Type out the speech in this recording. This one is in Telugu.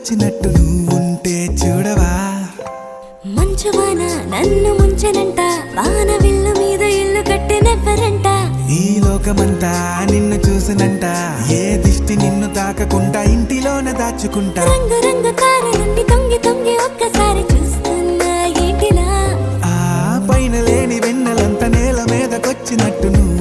వచ్చినట్టు నువ్వుంటే చూడవా మంచువాన నన్ను ముంచనంట వాన విల్లు మీద ఇల్లు కట్టినెవ్వరంట ఈ లోకమంతా నిన్ను చూసినంట ఏ దిష్టి నిన్ను తాకకుండా ఇంటిలోన దాచుకుంటా రంగు రంగు తార నుండి తొంగి తొంగి ఒక్కసారి చూస్తున్నా ఏంటిలా ఆ పైన లేని వెన్నెలంత నేల మీదకొచ్చినట్టు నువ్వు